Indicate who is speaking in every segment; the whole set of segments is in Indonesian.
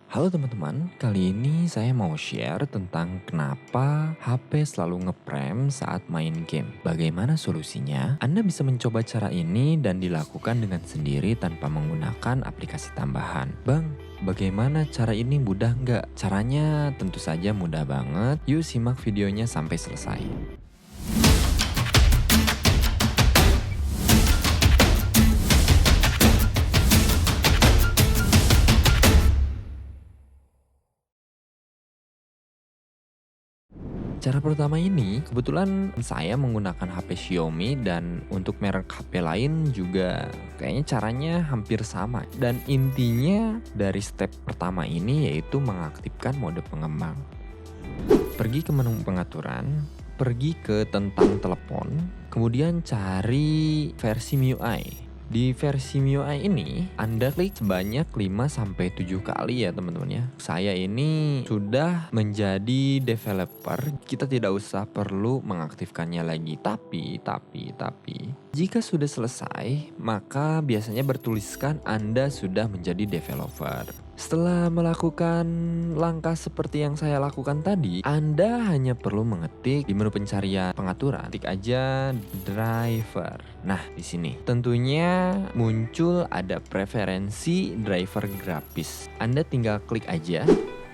Speaker 1: Halo teman-teman, kali ini saya mau share tentang kenapa HP selalu ngeprem saat main game. Bagaimana solusinya? Anda bisa mencoba cara ini dan dilakukan dengan sendiri tanpa menggunakan aplikasi tambahan. Bang, bagaimana cara ini mudah nggak? Caranya tentu saja mudah banget. Yuk simak videonya sampai selesai. Cara pertama ini, kebetulan saya menggunakan HP Xiaomi dan untuk merek HP lain juga kayaknya caranya hampir sama. Dan intinya dari step pertama ini yaitu mengaktifkan mode pengembang. Pergi ke menu pengaturan, pergi ke tentang telepon, kemudian cari versi MIUI. Di versi MIUI ini, Anda klik sebanyak 5-7 kali ya teman-teman ya. Saya ini sudah menjadi developer, kita tidak usah perlu mengaktifkannya lagi. Tapi, jika sudah selesai, maka biasanya bertuliskan Anda sudah menjadi developer. Setelah melakukan langkah seperti yang saya lakukan tadi, Anda hanya perlu mengetik di menu pencarian pengaturan, ketik aja driver. Nah, di sini tentunya muncul ada preferensi driver grafis. Anda tinggal klik aja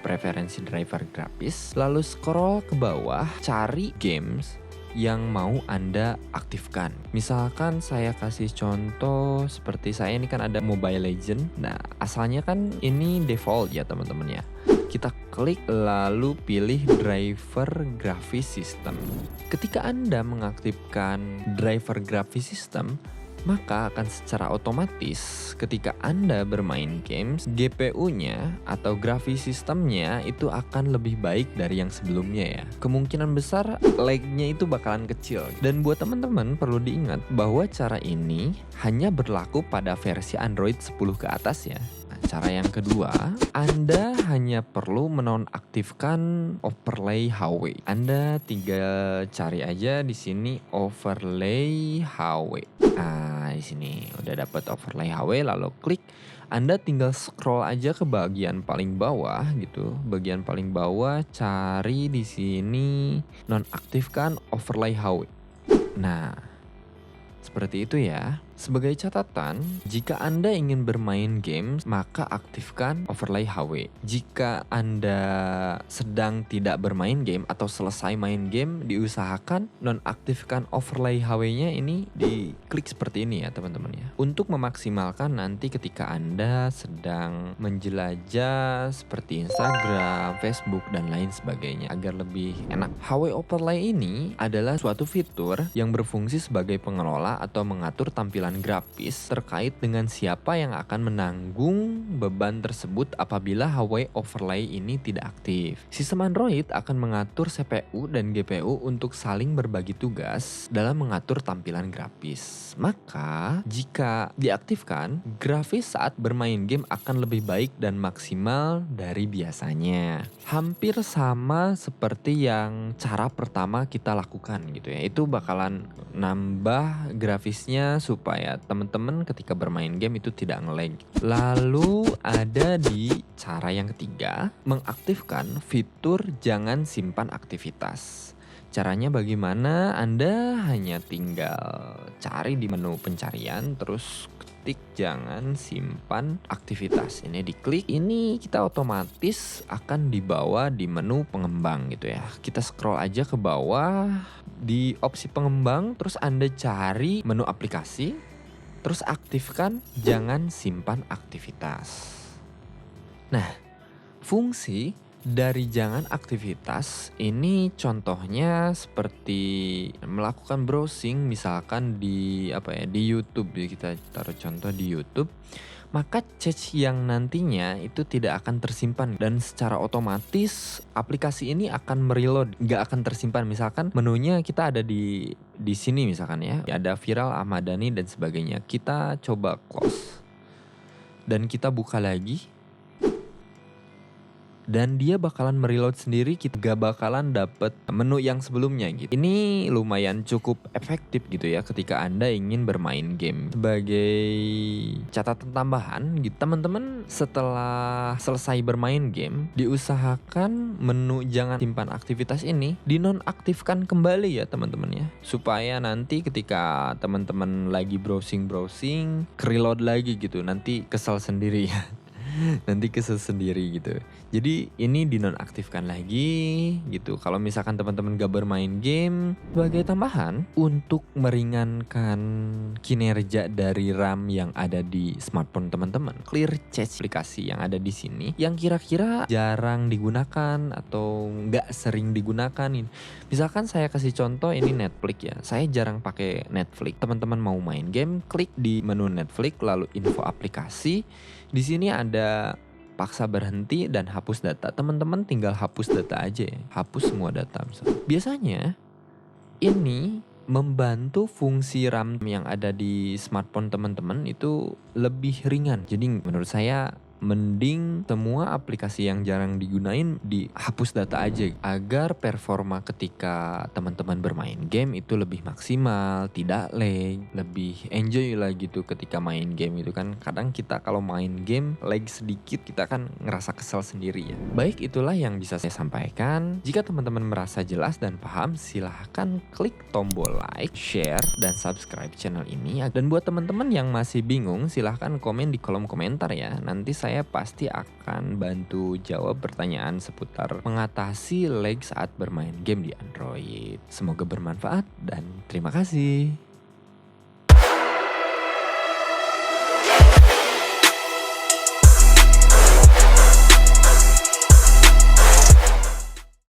Speaker 1: preferensi driver grafis, lalu scroll ke bawah, cari games yang mau Anda aktifkan. Misalkan saya kasih contoh seperti saya ini kan ada Mobile Legend. Nah, asalnya kan ini default ya teman-teman ya. Kita klik lalu pilih driver graphics system. Ketika Anda mengaktifkan driver graphics system, maka akan secara otomatis ketika Anda bermain games, GPU-nya atau grafis sistemnya itu akan lebih baik dari yang sebelumnya ya. Kemungkinan besar lag-nya itu bakalan kecil. Dan buat teman-teman perlu diingat bahwa cara ini hanya berlaku pada versi Android 10 ke atas ya. Cara yang kedua, Anda hanya perlu menonaktifkan overlay HW. Anda tinggal cari aja di sini overlay HW. Nah, di sini udah dapat overlay HW, lalu klik. Anda tinggal scroll aja ke bagian paling bawah gitu. Bagian paling bawah cari di sini nonaktifkan overlay HW. Nah, seperti itu ya. Sebagai catatan, jika Anda ingin bermain games, maka aktifkan overlay HW. Jika Anda sedang tidak bermain game atau selesai main game, diusahakan nonaktifkan overlay HW-nya ini diklik seperti ini ya teman-teman ya. Untuk memaksimalkan nanti ketika Anda sedang menjelajah seperti Instagram, Facebook, dan lain sebagainya agar lebih enak. HW overlay ini adalah suatu fitur yang berfungsi sebagai pengelola atau mengatur tampilan grafis terkait dengan siapa yang akan menanggung beban tersebut apabila HW overlay ini tidak aktif. Sistem Android akan mengatur CPU dan GPU untuk saling berbagi tugas dalam mengatur tampilan grafis. Maka, jika diaktifkan, grafis saat bermain game akan lebih baik dan maksimal dari biasanya. Hampir sama seperti yang cara pertama kita lakukan gitu ya. Itu bakalan nambah grafisnya supaya teman-teman ketika bermain game itu tidak nge-lag. Lalu ada di cara yang ketiga, mengaktifkan fitur jangan simpan aktivitas. Caranya bagaimana? Anda hanya tinggal cari di menu pencarian, terus ketik jangan simpan aktivitas. Ini diklik, ini kita otomatis akan dibawa di menu pengembang gitu ya. Kita scroll aja ke bawah di opsi pengembang, terus Anda cari menu aplikasi, terus aktifkan jangan simpan aktivitas. Nah, fungsi dari jangan aktivitas ini contohnya seperti melakukan browsing misalkan di di YouTube ya, kita taruh contoh di YouTube, maka cache yang nantinya itu tidak akan tersimpan dan secara otomatis aplikasi ini akan mereload, nggak akan tersimpan. Misalkan menunya kita ada di sini misalkan ya, ada viral Ahmad Dhani dan sebagainya. Kita coba close dan kita buka lagi. dan dia bakalan mereload sendiri, kita gak bakalan dapet menu yang sebelumnya gitu. Ini lumayan cukup efektif gitu ya ketika Anda ingin bermain game. Sebagai catatan tambahan gitu, teman-teman setelah selesai bermain game, diusahakan menu jangan simpan aktivitas ini dinonaktifkan kembali ya teman-teman ya, supaya nanti ketika teman-teman lagi browsing reload lagi gitu, nanti kesel sendiri ya. Nanti kesel sendiri gitu. Jadi ini dinonaktifkan lagi gitu. Kalau misalkan teman-teman gak bermain game, sebagai tambahan untuk meringankan kinerja dari RAM yang ada di smartphone teman-teman, Clear Cache aplikasi yang ada di sini yang kira-kira jarang digunakan atau nggak sering digunakan. Misalkan saya kasih contoh, ini Netflix ya. Saya jarang pakai Netflix. Teman-teman mau main game, klik di menu Netflix lalu info aplikasi. Di sini ada paksa berhenti dan hapus data. Teman-teman tinggal hapus data aja ya. Hapus semua data misalnya. Biasanya ini membantu fungsi RAM yang ada di smartphone teman-teman itu lebih ringan. Jadi menurut saya mending semua aplikasi yang jarang digunain dihapus data aja agar performa ketika teman-teman bermain game itu lebih maksimal, tidak lag, lebih enjoy lah gitu ketika main game itu kan. Kadang kita kalau main game lag sedikit kita kan ngerasa kesel sendiri ya. Baik, itulah yang bisa saya sampaikan. Jika teman-teman merasa jelas dan paham, silahkan klik tombol like, share, dan subscribe channel ini. Dan buat teman-teman yang masih bingung, silahkan komen di kolom komentar ya. Nanti saya pasti akan bantu jawab pertanyaan seputar mengatasi lag saat bermain game di Android. Semoga bermanfaat dan terima kasih.